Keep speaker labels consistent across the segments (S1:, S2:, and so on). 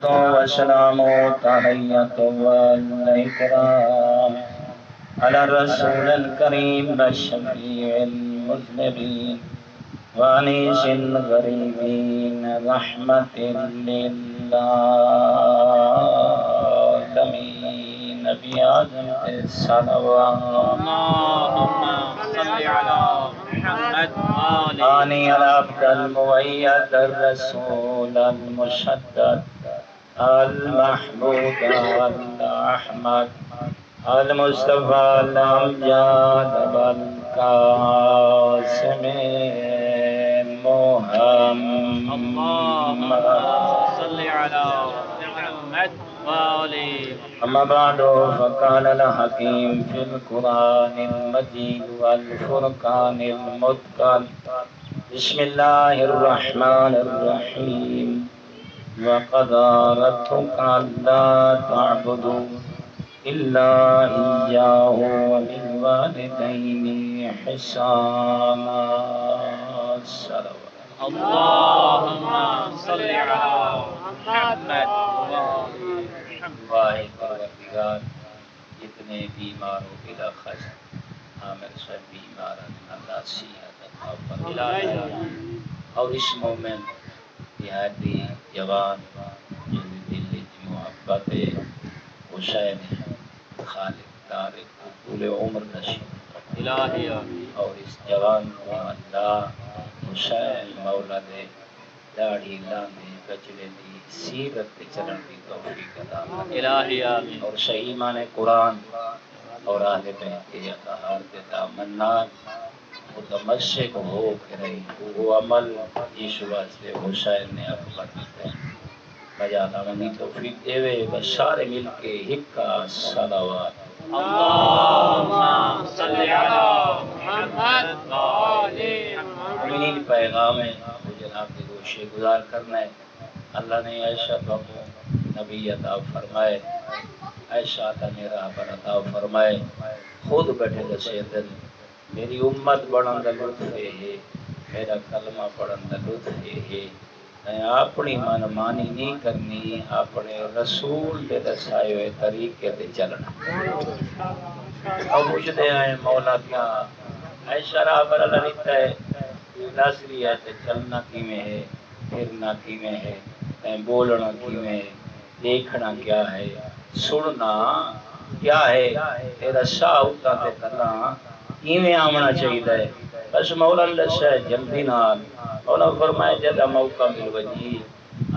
S1: والسلام تحية والإكرام على الرسول الكريم الشفيع المذنبين وأنيس الغريبين رحمة للعالمين بأعظم الصلوات.
S2: اللهم صل على محمد
S1: آني العبد المؤيد الرسول المشدد المحمود الأحمد المصطفى الأمجاد بالقاسم محمد
S2: صل على محمد وآله.
S1: أما بعد فقال الحكيم في القرآن المجيد والفرقان المتقن بسم الله الرحمن الرحيم وقضى ربك ألا تعبدوا إلا إياه وبالوالدين إحسانا.
S2: اللهم صل على محمد
S1: واحد پروردگار جتنے بیماروں بلا خشم عامر صاحب بیمار اللہ صحت عطا فرمائے اور اس مومن نہایتی جوان جو دل کی محبت حسین خالق طارق کو طول عمر نصیب
S2: الہی
S1: اور اس جوان کو اللہ حسین مولا دے داڑھی لاندے بچڑے دی سیرت پہ چلن کی توفیق عطا فرمائے
S2: الہی آمین.
S1: اور صحیح معنی قرآن اور اہل بیت کے اطہار کے دامنان متمسک ہو کے رہی وہ عمل اس واسطے حسین نے اکبر کیتے بجا لانے توفیق دے وے بس سارے مل کے حکا صلوات.
S2: اللهم صل على محمد وآله.
S1: امین پیغام ہے وہ جناب کے گوشے گزار کرنا ہے. اللہ نے عائشہ کو نبی عطا فرمائے، عائشہ کا میرا پر عطا فرمائے، خود بیٹھے دسے دن میری امت بڑھن دا لطف ہے، میرا کلمہ پڑھن دا لطف ہے، میں اپنی من مانی نہیں کرنی، اپنے رسول دے دسائے ہوئے طریقے تے چلنا. اور پوچھتے ہیں مولا کیا عائشہ راہ پر اللہ لکھتا ہے ناصری ہے تے چلنا کیویں ہے، پھرنا کیویں ہے، بولنا کیویں ہے، دیکھنا کیا ہے، سننا کیا ہے، تیرا شاہ ہوتا تے کرنا کیویں آمنا چاہیے. بس مولا دسے جلدی نال مولا فرمائے جدا موقع مل وجی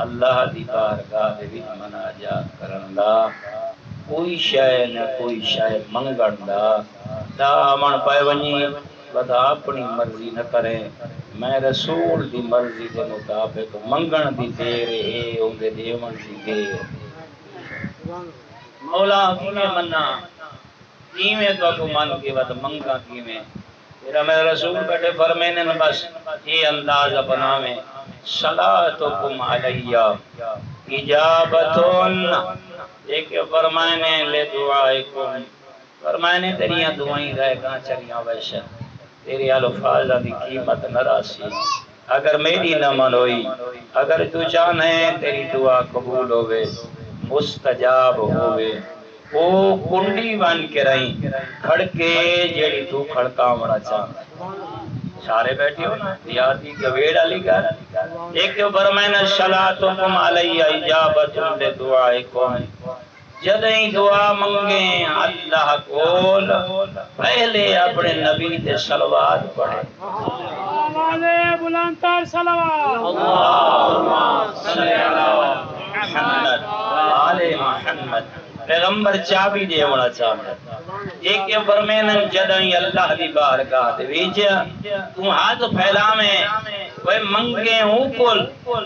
S1: اللہ دی بارگاہ دے وچ مناجات کرن دا کوئی شے نہ کوئی شے منگن دا دامن پائے ونی بدا اپنی مرضی نہ کرے میں رسول دی مرضی دے مطابق منگن دی دیر ہے اون دے دیون دی دیر. مولا کیویں منا کیویں تو کو من کے ود منگا کیویں میرا میرا رسول بیٹھے فرمینے نہ بس یہ انداز اپنا میں صلاتکم علیہ اجابتن ایک فرمانے لے دعائکم فرمانے تیریاں دعائیں رہ گاں چلیاں ویسے تیری الفاظ دی قیمت نہ راسی اگر میری نہ من ہوئی اگر تو چاہے تیری دعا قبول ہوئے مستجاب ہوئے او کنڈی بن کے رہی کھڑکے جیڑی تو کھڑکا ہونا چاہتا سارے بیٹھے ہو نا دیاتی گویڑ علی کر ایک فرمائنا صلاتکم علیہ اجابتن لے دعائکم جدہیں دعا منگیں اللہ کول پہلے اپنے نبی تے صلوات پڑھیں.
S2: بلندتر صلوات.
S1: اللہم صلی علی محمد آل محمد پیغمبر چابی دے ہونا چاہتا ایک فرمینن جدہیں اللہ دی بارگاہ دے ویچیا تم ہاتھ پھیلا میں وہ منگے ہوں کل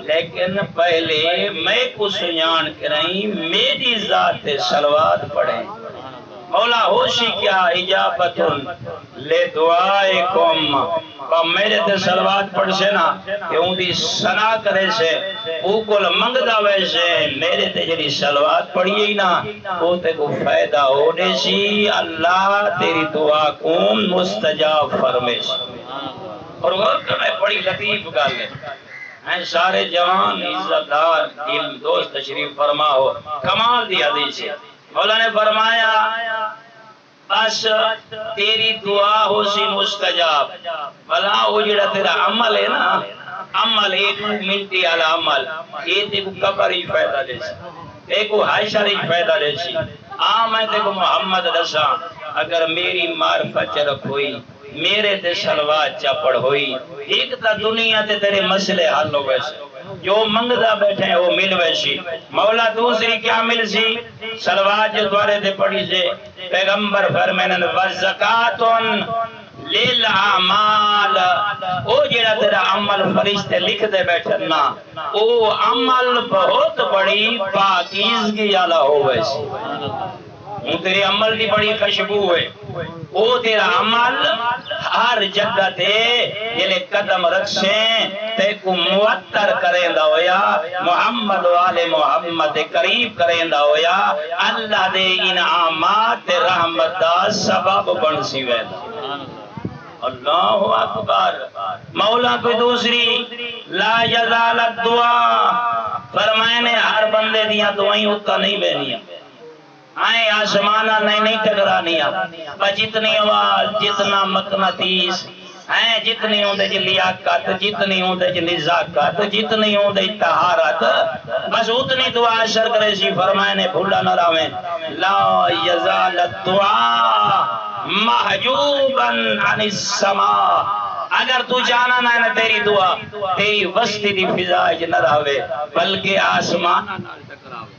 S1: لیکن پہلے میں کو سنیان کریں میری ذات صلوات پڑھیں. مولا ہوشی کیا اجابتن لے دعائکم میرے تے صلوات پڑھ سے نا کہ ان دی سنا کرے سے او کل منگدہ ویسے میرے تے جڑی صلوات پڑھیے نا وہ تے کو فائدہ ہونے سی اللہ تیری دعا کون مستجاب فرمے سی. اور غور کرنا بڑی لطیف گل ہے ہیں سارے جوان عزت دار علم دوست تشریف فرما ہو. کمال دی حدیث ہے. مولا نے فرمایا بس تیری دعا ہو سی مستجاب. بلا وہ جڑا تیرا عمل ہے نا، عمل ایک منٹی والا عمل، یہ تے کو قبر ہی فائدہ دے سی، تے کو حشر ہی فائدہ دے سی. میں تے کو محمد دساں اگر میری معرفت چرک ہوئی، میرے تے صلوات چپڑ ہوئی، ایک تا دنیا تے تیرے مسئلے حل ہو ویسے، جو منگدا بیٹھے ہیں وہ مل ویسی. مولا دوسری کیا مل سی؟ صلوات جو دوارے تے پڑھی سے پیغمبر فرمینن وَزَكَاتٌ لِلْعَمَالِ. او جیڑا تیرا عمل فرشتے لکھ دے بیٹھنا، او عمل بہت بڑی پاکیزگی والا ہو ویسی. وہ تیرے عمل دی بڑی خوشبو ہے. او تیرا عمل ہر جگہ تے جلے قدم رکھیں تے کو معطر کریں دا ہویا، محمد والے محمد قریب کریں دا ہویا، اللہ دے انعامات رحمت دا سبب بن سی ویدا. اللہ اکبر. مولا کوئی دوسری لا یزال الدعا فرمائے نے ہر بندے دیاں دعائیں اتنا نہیں بینیاں، آئیں آسمانہ نہیں ٹکرانیاں. جتنی آواز، جتنا مقناطیس ہیں، جتنی ہوندے جی لیاقت، جتنی ہوندے جی نزاکت، جتنی ہوندے طہارت، بس اتنی دعا اثر کرے سی. فرمائے نے بھولا نہ راویں لا یزال الدعا محجوبا عن السماء. اگر تو جانا نہ تیری دعا تیری وسطی دی فضا اج نہ راوے بلکہ آسمان نال ٹکراوے.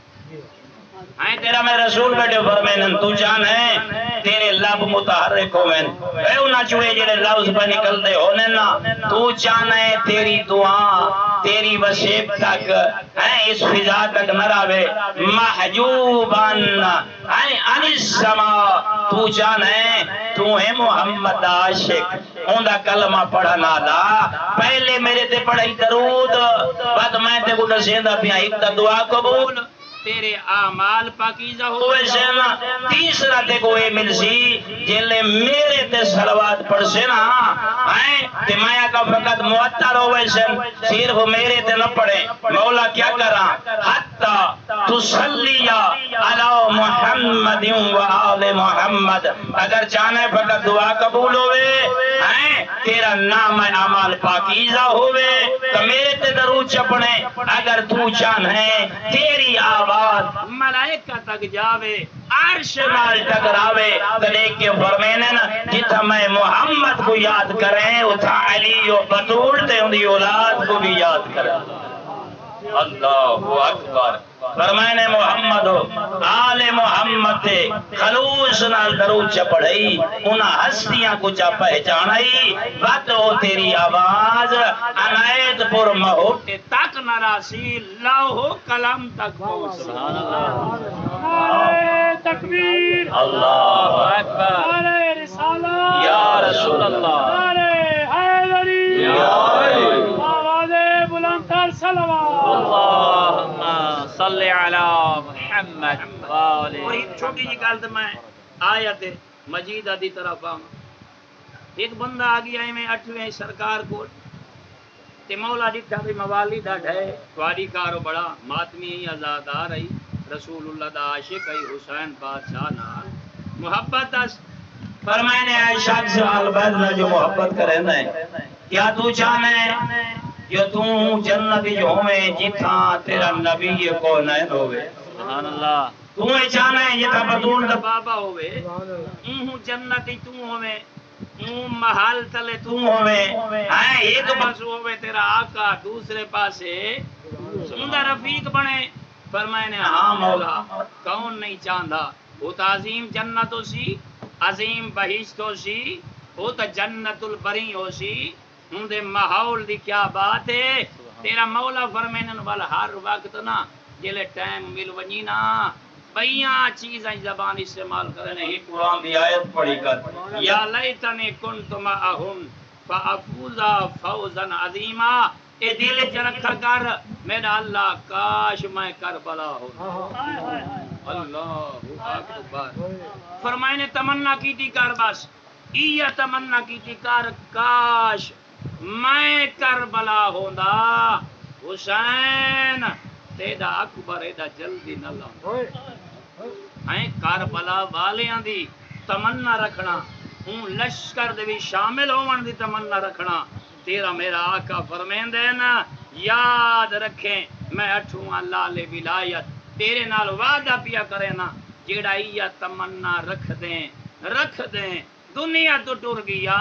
S1: تیرا میں رسول بیٹھے فرمائن تو جان ہے تیرے لب متحرک ہوئن، اے انہاں چوڑے جڑے لفظ پہ نکل دے ہونے نا، تو جان ہے تیری دعا تیری وسیب تک اس فضا تک نہ راوے محجوباً عن السماء. تو جان ہے تو ہے محمد عاشق، اوندا کلمہ پڑھنا لا پہلے میرے تے پڑھائی درود، بعد میں تے کو دسیندا پیا ایک تا دعا قبول، تیرے اعمال پاکیزہ ہوئے سے نا. تیسرا تے کو اے مل سی جلے میرے تے صلوات پڑھ سے نا، تے مایا کا فقط معطر ہوئے سے صرف میرے تے نہ پڑھے. مولا کیا کرا حتی تسلی علی محمد و آل محمد. اگر چاہنے فقط دعا قبول ہوئے، تیرا نام اعمال پاکیزہ ہوئے تو میرے تے درود چپنے. اگر تو چاہنے تیری آواز ملائکہ تک جاوے، عرش نال ٹکراوے، تو دیکھ کے فرمینے نا جتا میں محمد کو یاد کریں اتھا علی و بطول تے اندھی اولاد کو بھی یاد کریں. اللہ اکبر. فرمائنے محمد آل محمد تے خلوص نال درود چا پڑھائی، انہاں ہستیاں کو چا پہچانائی، بات ہو تیری آواز عنایت پر مہوٹے تک نراسی لوہ کلام تک پہنچ. سبحان اللہ.
S2: تکبیر.
S1: اللہ اکبر.
S2: نعرہ رسالت.
S1: یا رسول اللہ.
S2: نعرہ حیدری. آواز بلند تر صلوات.
S3: اللہم صلی علی محمد وآلہ.
S1: اور ایک چھوٹی جی گل تے میں آیت مجیدہ دی طرف آؤں. ایک بندہ آ گیا ہے میں 8ویں سرکار کو تے مولا ڈٹھا بھی موالی دا ڈھے تواری کارو بڑا ماتمی ہی آزاد آ رہی رسول اللہ دا عاشق ہے حسین بادشاہ نال محبت اس. فرمائنے عائشہ سے البید نے جو محبت کرے نا کیا تو چاہنے جو تو جنت جو ہوئے جتھا تیرا نبی کو نین ہوئے.
S3: سبحان اللہ.
S1: تو چاہنے جتھا بطول دا بابا ہوئے، اونہوں جنتی تو ہوئے، اون محل تلے تو ہوئے، ایک پاس ہوئے تیرا آقا، دوسرے پاسے سمندہ رفیق بنے. فرمائنے ہاں مولا کون نہیں چاہندا. وہ تا عظیم جنت ہو سی، عظیم بہشت ہو سی، وہ تا جنت البری ہو سی، ان دے ماحول دی کیا بات ہے. تیرا مولا فرمائنے والا ہر وقت نا جلے ٹائم مل ونی نا بیاں چیزیں زبان استعمال کرنے. ایک قرآن دی آیت پڑھی کر یا لیتنی کنت معہم فافوزا فوزا عظیما. اے دل چ رکھا کر میرا اللہ کاش میں کربلا ہوں. اللہ اکبر. فرمائنے تمنا کیتی کر بس یہ تمنا کیتی کر کاش میں کربلا ہوندا حسین تیدا اکبر ایڈا جلدی نہ لاؤں ہیں کربلا والیاں دی تمنا رکھنا ہوں لشکر دے بھی شامل ہون دی تمنا رکھنا تیرا میرا آقا فرمیندے نا یاد رکھیں میں اٹھواں لال ولایت تیرے نال وعدہ پیا کرے نا جیڑا یا تمنا رکھ دیں دنیا تو ٹر گیا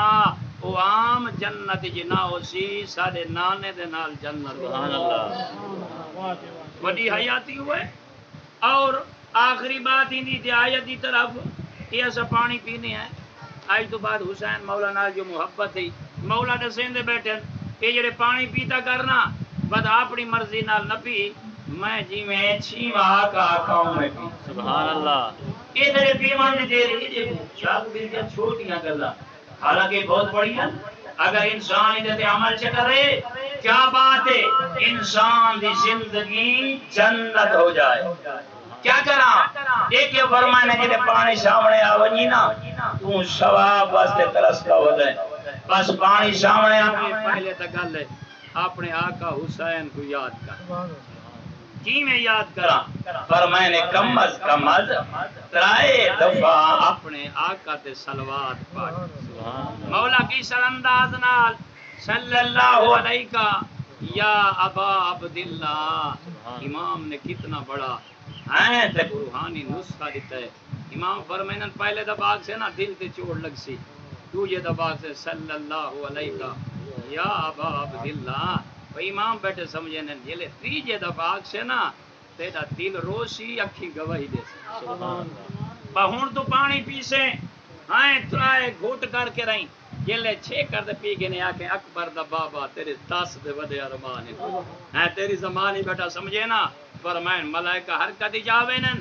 S1: او عام جنت جنا ہو سی سارے نانے دے نال جنت سبحان اللہ بڑی حیاتی ہوئے اور آخری بات ہی دی آیت دی طرف یہ ایسا پانی پینے ہیں آج تو بعد حسین مولا نال جو محبت ہے مولا دسیں دے بیٹھے یہ جڑے پانی پیتا کرنا بس اپنی مرضی نال نہ پی میں جی میں چھیواں آقا آقاؤں میں پی
S3: سبحان اللہ
S1: یہ تیرے پیمان نے دے رہی دیکھو شاک بھی کیا چھوٹیاں کرلا حالانکہ بہت بڑی ہے اگر انسان ادھے عمل چکرے کیا بات ہے انسان دی زندگی جنت ہو جائے کیا کرا ایک یہ فرمانے جنہیں پانی سامنے آونی نا تو ثواب واسطے ترس کا ہو جائے بس پانی سامنے آنے پہلے تک گل ہے اپنے آقا حسین کو یاد کر کی میں یاد کرا فرمانے کم از کم از ترائے دفعہ اپنے آقا تے صلوات پاک مولا کی سرنداز نال صلی اللہ علیہ یا ابا عبداللہ امام نے کتنا بڑا تے روحانی نسخہ دیتا ہے امام فرمائن پہلے دباغ سے نا دل تے چوٹ لگ سی دوجے دباغ سے صلی اللہ علیہ یا ابا عبداللہ امام بیٹھے سمجھے نا جلے تیجے دباغ سے نا تیرا دل روشی اکھی گواہی دے سی ہون تو پانی پیسے ترائے گھوٹ کر کے رہیں جلے چھے کر دے پی گنے آکے اکبر دا بابا تیرے 10 دے ودے ارمانی تیری زمانی بیٹا سمجھے نا فرمائن ملائکہ حرکت جاوینن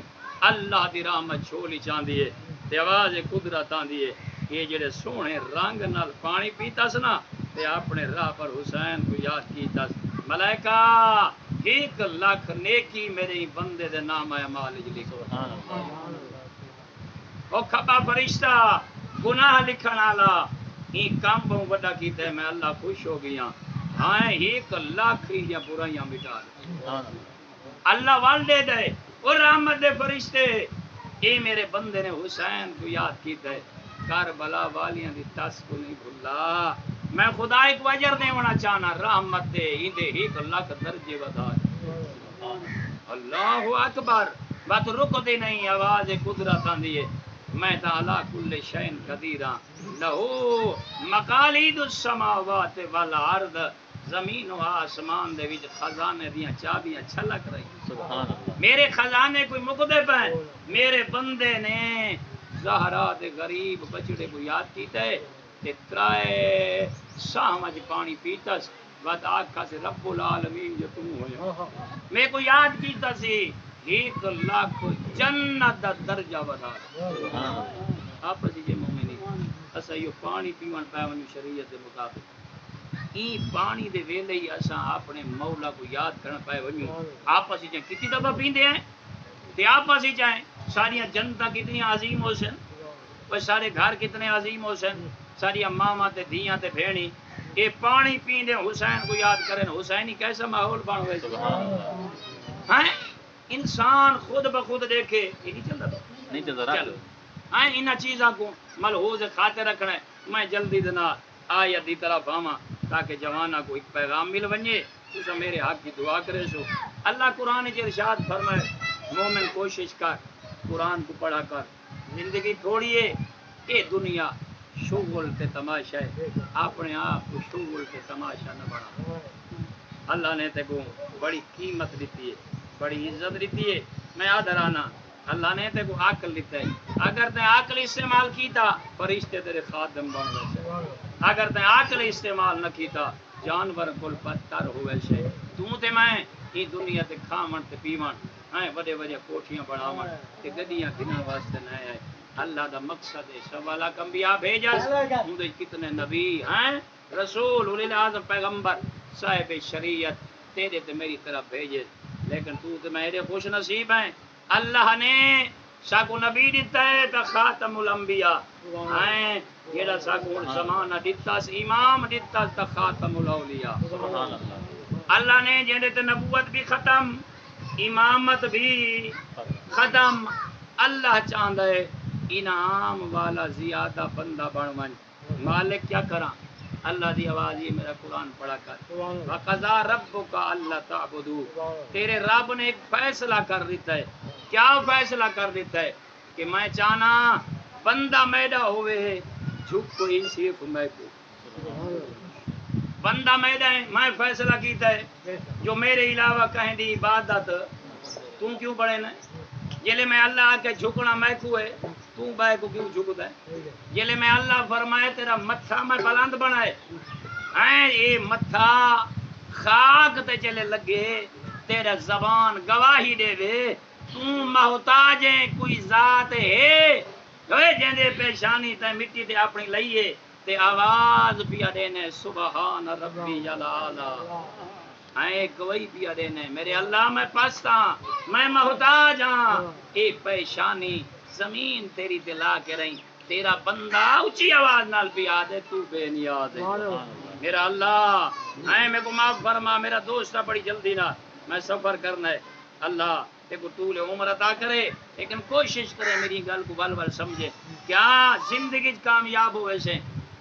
S1: اللہ دی رحمت چھولی چاندی ہے تے آواز قدرت آندی ہے یہ جڑے سونے رنگ نال پانی پیتا سنا تے اپنے راہ پر حسین کو یاد کیتا ملائکہ 1 لاکھ نیکی میرے بندے دے نام اعمال لکھو او کھبا فرشتہ گناہ لکھن والا این کام بہت بڑا کیتا ہے میں اللہ خوش ہو گیا ہاں 1 لاکھ یا برائیاں مٹا دے اللہ والدے دے اور رحمت دے فرشتے اے میرے بندے نے حسین کو یاد کیتا ہے کربلا والیاں دی تس کو نہیں بھلا میں خدا ایک وجر دے ہونا چاہنا رحمت دے ایندے 1 لاکھ درجے ودا اللہ اکبر بات رک دے نہیں آواز قدرت آندی ہے میں تعالی کل شین قدیرہ لہو مقالید السماوات والارض زمین و آسمان دے وچ خزانے دیاں چابیاں چھلک رہی سبحان اللہ میرے خزانے کوئی مقدے پہ میرے بندے نے زہرا دے غریب بچڑے کو یاد کیتا ہے تے ترائے سامج پانی پیتا بات آقا سے رب العالمین جو تم ہویا میں کو یاد کیتا سی 1 لاکھ جنت دا درجہ ودا آپ جی مومنی اسا یہ پانی پیون پاون شریعت دے مطابق ای پانی دے ویلے ہی اسا اپنے مولا کو یاد کرن پائے ونجو آپس وچ کتنی دفعہ پیندے ہیں تے آپس وچ ساری جنتا کتنی عظیم ہو سن اور سارے گھر کتنے عظیم ہو سن ساری ماما تے دھیاں تے بہنی اے پانی پیندے حسین کو یاد کرن حسینی کیسا ماحول بن ہوئے سبحان اللہ ہیں انسان خود بخود دیکھے یہ نہیں چلتا چلو انہاں چیزاں کو ملحوظ خاطر رکھنا ہے میں جلدی دنا آیت دی طرف آواں تاکہ جوانہ کو ایک پیغام مل ونجے تو میرے حق کی دعا کرے سو اللہ قرآن کے ارشاد فرمائے مومن کوشش کر قرآن کو پڑھا کر زندگی تھوڑی ہے یہ دنیا شغل تے تماشا ہے اپنے آپ کو شغل تے تماشا نہ بنا اللہ نے تے کو بڑی قیمت دیتی ہے بڑی عزت دیتی ہے میں آدھرانا اللہ نے تے کو عقل دیتا ہے اگر تے عقل استعمال کیتا فرشتے تیرے خادم بن گئے اگر تے عقل استعمال نہ کیتا جانور کول پتھر ہوئے سے تو تے میں یہ دنیا تے کھاون تے پیون بڑے بڑے کوٹھیاں بناون تے گڈیاں گھنن واسطے نہ آئے اللہ دا مقصد ہے سوالا انبیاء بھیجا اندے کتنے نبی ہیں رسول اولی اعظم پیغمبر صاحب شریعت تیرے تے میری طرف بھیجے لیکن تو تے میرے خوش نصیب ہیں اللہ نے ساکو نبی دیتا ہے تا خاتم الانبیاء ہیں جیڑا ساکو زمانہ دیتا امام دیتا تا خاتم الاولیاء سبحان اللہ اللہ نے جہدے تے نبوت بھی ختم امامت بھی ختم اللہ چاہتا ہے انعام والا زیادہ بندہ بن ون مالک کیا کراں اللہ دی آواز یہ میرا قرآن پڑھا کر وَقَضَىٰ رَبُّكَ أَلَّا تَعْبُدُوا تیرے رب نے ایک فیصلہ کر دیتا ہے کیا فیصلہ کر دیتا ہے کہ میں چاہنا بندہ میڈا ہوئے جھک کوئی صرف میں کو بندہ میڈا ہے میں فیصلہ کیتا ہے جو میرے علاوہ کہیں دی عبادت تم کیوں بڑے نا جلے میں اللہ آ کے جھکنا میں کو ہے تو بے کو کیوں جھکتا ہے جلے میں اللہ فرمائے تیرا متھا میں بلند بنائے اے متھا خاک تے چلے لگے تیرا زبان گواہی دے دے تو محتاج ہے کوئی ذات ہے جندے پیشانی تے مٹی تے اپنی لئیے تے آواز پیا دینے سبحان ربی جلالا گوئی پیا دینے میرے اللہ میں پستا میں محتاج ہاں اے پیشانی زمین تیری دلا کے رہی تیرا بندہ اچھی آواز نال پیا دے تو بے نیاز ہے میرا اللہ میں کو معاف فرما میرا دوست بڑی جلدی نہ میں سفر کرنا ہے اللہ تے کو طول عمر عطا کرے لیکن کوشش کرے میری گل کو بل بل سمجھے کیا زندگی کامیاب ہوئے سے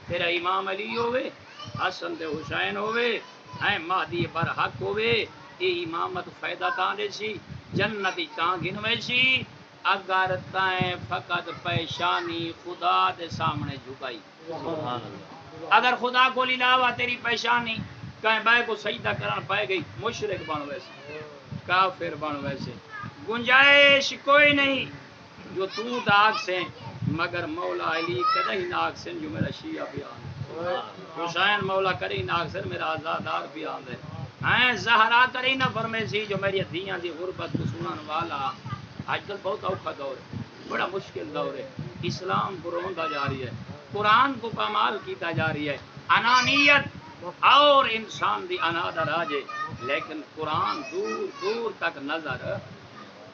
S1: تیرا امام علی ہوئے حسن تے حسین ہوئے مہدی برحق ہوئے اے امامت فائدہ تاں دے سی جنتی تاں گنوے سی اگر تائیں فقط پیشانی خدا دے سامنے جھکائی اگر خدا کو علاوہ تیری پیشانی کہیں بے کو سجدہ کران پائے گئی مشرک بن ویسے کافر بن ویسے گنجائش کوئی نہیں جو تو داغ سے مگر مولا علی کدی ناک سے جو میرا شیعہ بیان حسین مولا کری ناک سے میرا آزادار بیان ہے زہرا کری نہ فرمے سی جو میری دھیاں دی غربت کو سنن والا آج کل بہت اوکھا دور ہے بڑا مشکل دور ہے اسلام کو روندا جا رہی ہے قرآن کو پامال کیتا جا رہی ہے انانیت اور انسان دی انا دا راج ہے لیکن قرآن دور دور تک نظر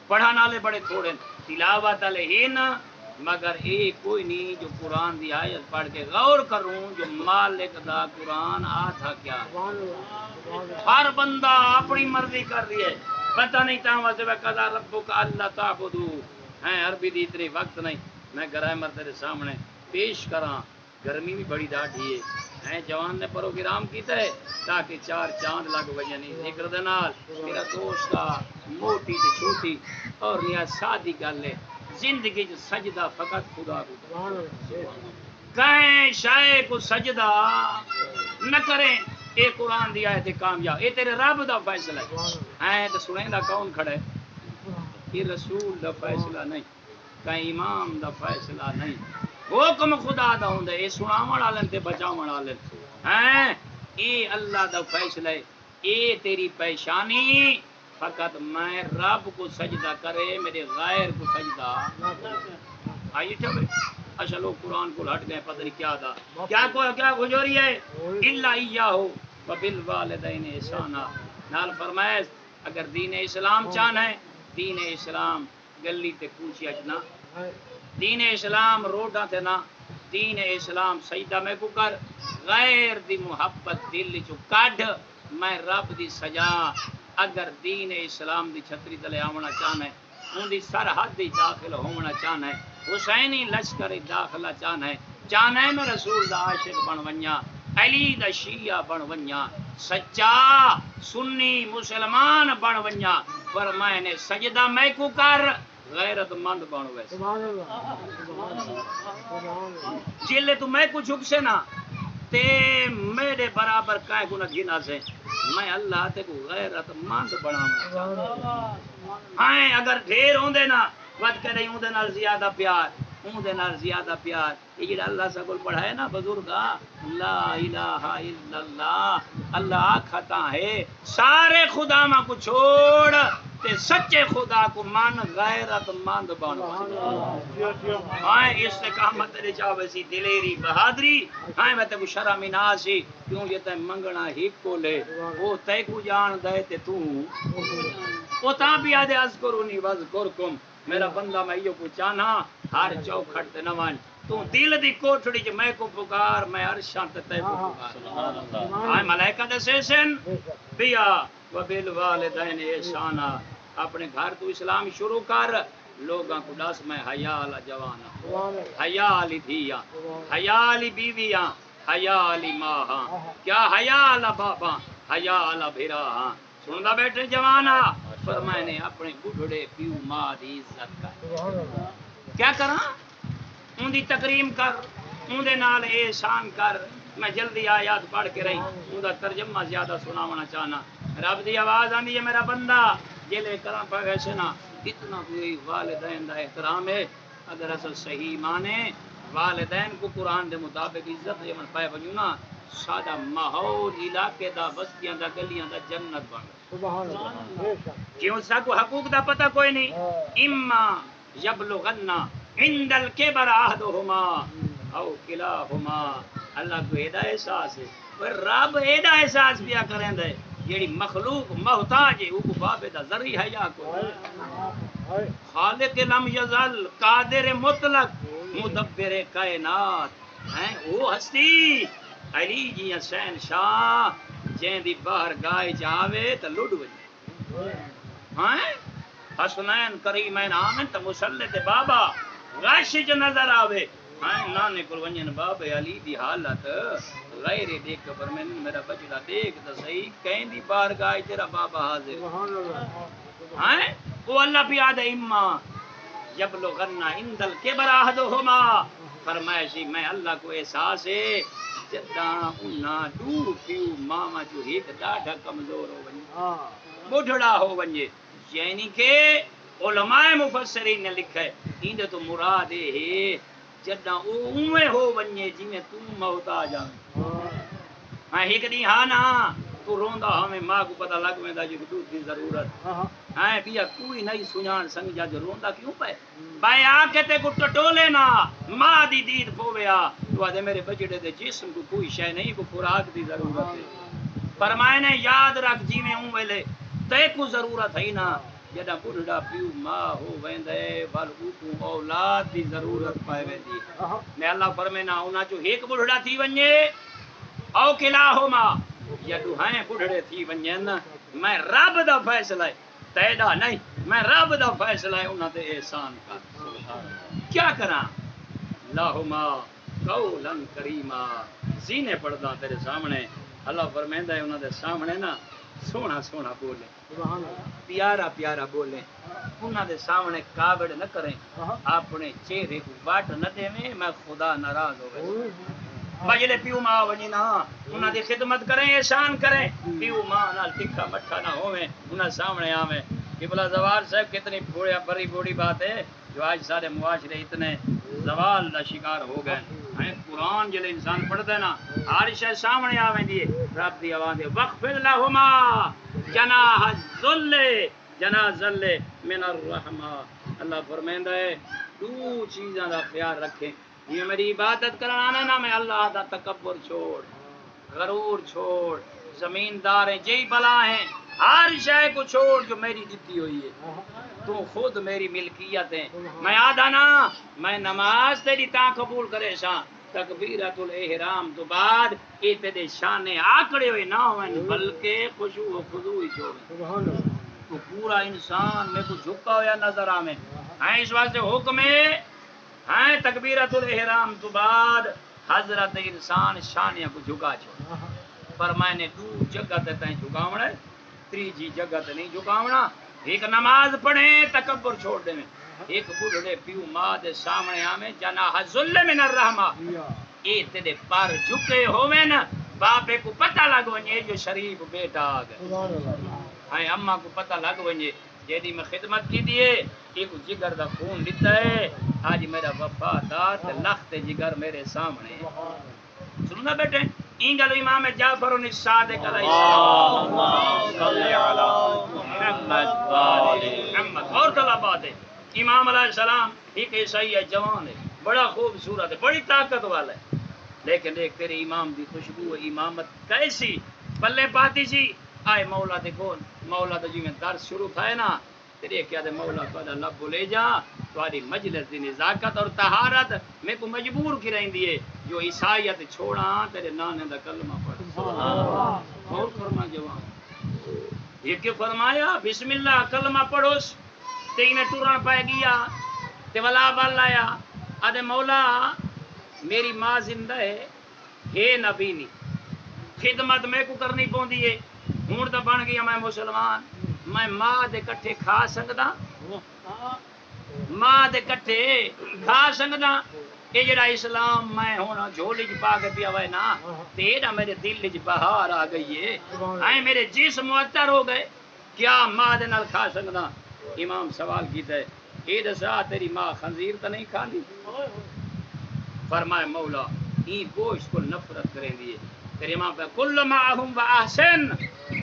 S1: پڑھان والے بڑے تھوڑے تلاوت والے ہی نہ مگر ایک کوئی نہیں جو قرآن دی آیت پڑھ کے غور کروں جو مالک دا قرآن آتھا کیا ہر بندہ اپنی مرضی کر رہی ہے پتہ نہیں تاں واسطے وقضا ربک اللہ تعبدوا عربی دی اتنی وقت نہیں میں گرامر تیرے سامنے پیش کراں گرمی بھی بڑی ڈاٹھی ہے جوان نے پروگرام کیتا ہے تاکہ چار چاند لگ وجنی ذکر دے نال میرا دوست موٹی تے چھوٹی اور نیا سادی گل ہے زندگی جو سجدہ فقط خدا کو کہیں شاہ کو سجدہ نہ کریں اے قرآن دی آیت کامیاب اے تیرے رب دا فیصلہ ہے تو سنیں دا کون کھڑے یہ رسول دا فیصلہ نہیں کہیں امام دا فیصلہ نہیں حکم خدا دا ہوندے اے سناون والے تے بچاون والے اے اللہ دا فیصلہ ہے اے تیری پیشانی فقط میں رب کو سجدہ کرے میرے غیر کو سجدہ آئیے چلے اچھا لوگ قرآن کو ہٹ گئے پتہ نہیں کیا تھا کیا گجوری ہے الا ایاہو وبالوالدین احسانا نال فرمائے اگر دین اسلام چاہنا ہے دین اسلام گلی تے کوچی اچنا دین اسلام روڈاں تے نہ دین اسلام سجدہ میں کو کر غیر دی محبت دل چو کڈ میں رب دی سجا اگر دین اسلام دی چھتری تلے آونا چاہنا ہے ان دی سرحد دی داخل ہونا چاہنا ہے حسینی لشکر داخلہ چاہنا ہے میں رسول دا عاشق بن ونیا علی دا شیعہ بن ونیا سچا سنی مسلمان بن ونیا پر میں نے سجدہ میں کو کر غیرت مند بن ویسے جلے تو میں کو جھک سے نا تے میرے برابر کائے کو نہ گھنا سے میں اللہ تے کو غیرت مند بناؤں اگر ڈھیر ہوندے نا ود کرے ہوندے نال زیادہ پیار ہوندے نال زیادہ پیار یہ جڑا اللہ سے کول پڑھائے نا بزرگا لا الہ الا اللہ اللہ آکھتا ہے سارے خدا ماں کو چھوڑ تے سچے خدا کو مان غیرت مند بنو استقامت تیرے چاہوے سی دلیری بہادری میں تے کو شرم نہ سی کیوں یہ تے منگنا ہی کو لے وہ تے کو جان دے تے تو وہ تاں بھی آدھے اذکرونی وذکرکم، میرا بندہ میں یہ کو چاہنا ہر چوکھٹ تے نہ ون، تو دل دی کوٹھڑی چ میں کو پکار، میں عرشاں تے تے کو پکار. سبحان اللہ. آئے ملائکہ دسے سن بیا وبالوالدین احسانا، اپنے گھر تو اسلام شروع کر، لوگاں کو دس میں حیا والا جوان ہاں، حیا والی دھیاں، حیا والی بیویاں، حیا والی ماں ہاں، کیا حیا والا بابا، حیا والا بھرا ہاں. سندا بیٹھے جوانا، فرمائے نے اپنے بڈھڑے پیو ماں دی عزت کر. کیا کراں؟ ان دی تکریم کر، ان دے نال احسان کر. میں جلدی آیات پڑھ کے رہی، ان دا ترجمہ زیادہ سناونا چاہنا. رب دی آواز آندی ہے میرا بندہ جلے کراں پہ ویسے نا اتنا کوئی والدین دا احترام ہے. اگر اصل صحیح مانے والدین کو قرآن دے مطابق عزت جمن پائے ونجو نا، سادہ ماحول علاقے دا بستیاں دا گلیاں دا جنت بن. کیوں سا کو حقوق دا پتہ کوئی نہیں. اما یبلغن عند الکبر احدہما او کلاہما، اللہ کو ایڈا احساس ہے، پر رب ایڈا احساس بیا کریں دے جیڑی مخلوق محتاج ہے وہ کو بابے دا ذریعہ ہے یا کوئی. خالق لم یزل قادر مطلق مدبر کائنات ہیں وہ ہستی علی جی حسین شاہ جیں دی باہر گائے جاوے تا لڈ وجے ہیں حسنین کریمین آمن تا مسلط بابا غش جو نظر آوے ہیں نانے کل ونجن باب علی دی حالت غیر دیکھ پر میں میرا بچڑا دیکھ تا صحیح کہیں دی باہر گائے تیرا بابا حاضر ہیں وہ اللہ بھی آدھے اما یبلغن عند الکبر احدہما، فرمائشی میں اللہ کو احساس ہے جداں انہا دو پیو ماما جو ایک ڈاڈھا کمزور ہو ونجے بڑھڑا ہو ونجے، یعنی کہ علماء مفسرین نے لکھا ہے ایندے تو مراد ہے جداں اوے ہو ونجے جی میں تو محتاج ہاں ایک دی ہاں نا تو روندا ہمیں ماں کو پتہ لگ ویندا جو دودھ دی ضرورت ہاں بیا کوئی نہیں سنجان سمجھا جو روندا کیوں پے بھائی آ کے تے کو ٹٹولے نا ماں دی دید پویا تو آدھے میرے بچڑے دے جسم کو کوئی شے نہیں کو خوراک دی ضرورت ہے. فرمائے نے یاد رکھ جی میں ہوں ویلے تے کو ضرورت ہے نا جدا بڑھڑا پیو ماں ہو ویندے ول کو اولاد دی ضرورت پائے ویندی میں اللہ فرمینا انہاں جو ایک بڑھڑا تھی ونجے او کلاہما یا دوہائیں بڑھڑے تھی ونجن میں رب دا فیصلہ ہے تیدا نہیں میں رب دا فیصلہ ہے انہاں تے احسان کر. کیا کراں لاہما قولا کریما سینے پڑھدا تیرے سامنے اللہ فرمیندا ہے انہاں دے سامنے نا سونا سونا بولے پیارا پیارا بولے انہاں دے سامنے کاوڑ نہ کریں اپنے چہرے کو واٹ نہ دیویں میں خدا ناراض ہوے. بجلے پیو ماں ونی نا انہاں دی خدمت کریں احسان کریں پیو ماں نال تکھا مٹھا نہ ہوویں انہاں سامنے آویں. قبلہ زوال صاحب کتنی بڑی بڑی بات ہے جو آج سارے معاشرے اتنے زوال دا شکار ہو گئے ہیں. قرآن جلے انسان پڑھتے نا ہر شے سامنے آویں دی رب دی آواز وقفل لہما جناح الذل من الرحمہ. اللہ فرمیندا ہے دو چیزاں دا خیال رکھیں یہ میری عبادت کرانا نا میں اللہ دا تکبر چھوڑ غرور چھوڑ زمیندار جی بلا ہیں ہر شے کو چھوڑ جو میری دتی ہوئی ہے تو خود میری ملکیت ہے. میں آدھا نا میں نماز تیری تا قبول کرے سا تکبیرۃ الاحرام تو بعد اے تے شان آکڑے ہوئے نہ ہوئیں بلکہ خشوع و خضوع ہی چھوڑ تو پورا انسان میں کو جھکا ہوا نظر آویں ہیں. اس واسطے حکم ہے ہیں تکبیرۃ الاحرام تو بعد حضرت انسان شانیاں کو جھکا چھوڑ. پر میں نے دو جگہ تے تیں جھکاونا ہے تیجی جگہ تے نہیں جھکاونا. ایک نماز پڑھیں تکبر چھوڑ دیں ایک بڑھڑے پیو ماں دے سامنے آویں جناح الذل من الرحمہ اے تیرے پر جھکے ہوویں نا باپے کو پتہ لگ ونجے جو شریف بیٹا آ گئے ہیں اماں کو پتہ لگ ونجے جیدی میں خدمت کی دیے ایک جگر دا خون لیتا ہے آج میرا وفادار تے لخت جگر میرے سامنے سننا بیٹے این گلو امام جعفر الصادق علیہ السلام اللہم صلی علی محمد محمد اور طلبات ہے. امام علیہ السلام ایک عیسائی ہے جوان ہے بڑا خوبصورت ہے بڑی طاقت والا ہے لیکن ایک تیرے امام دی خوشبو امامت کیسی پلے پاتی سی آئے مولا دیکھو مولا دا جی میں درس شروع تھا ہے نا تیرے کیا دے مولا پدا لب بولے جا تمہاری مجلس دی نزاکت اور طہارت میں کو مجبور کی رہی دیئے جو عیسائیت چھوڑا تیرے نانے دا کلمہ پڑھ اور فرما جوان یہ کیوں فرمایا بسم اللہ کلمہ پڑھوس تینے ٹوران پائے گیا تے ولا بال لایا آدھے مولا میری ماں زندہ ہے نبی نہیں خدمت میں کو کرنی پوندی ہے ہوں تو بن گیا میں مسلمان میں ماں دے کٹھے کھا سکدا ماں دے کٹھے کھا سکدا یہ جڑا اسلام میں ہونا جھولی چ پا کے پیا وے نا تیرا میرے دل چ بہار آ گئی ہے اے میرے جسم معطر ہو گئے کیا ماں دے نال کھا سکدا امام سوال کیتا ہے اے دسا تیری ماں خنزیر تو نہیں کھاندی فرمائے مولا ای گوشت کو نفرت کریں دیے تیرے ماں پہ کل معہم و احسن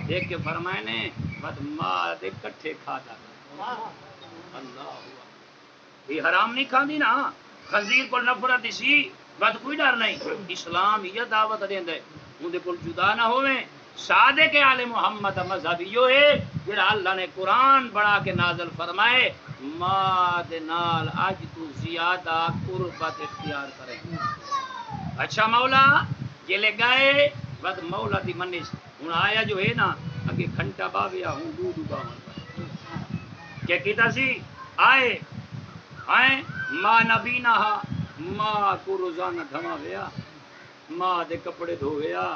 S1: دیکھ کے فرمائے نے بد ماں دے کٹھے کھاتا اللہ یہ حرام نہیں کھاندی نا خنزیر کو نفرت اسی بد کوئی ڈر نہیں اسلام یہ دعوت دیندا ہے اون دے کول جدا نہ ہوویں صادق آل محمد مذہبیو ہے جڑا اللہ نے قرآن بڑھا کے نازل فرمائے ماں دے نال اج تو زیادہ قربت اختیار کرے اچھا مولا یہ لے گئے بس مولا دی منش ہن آیا جو ہے نا اگے گھنٹہ باویا ہوں دودھ باون کیا کیتا سی آئے آئے ماں نبی نہ ماں کو روزانہ دھماویا ماں دے کپڑے دھویا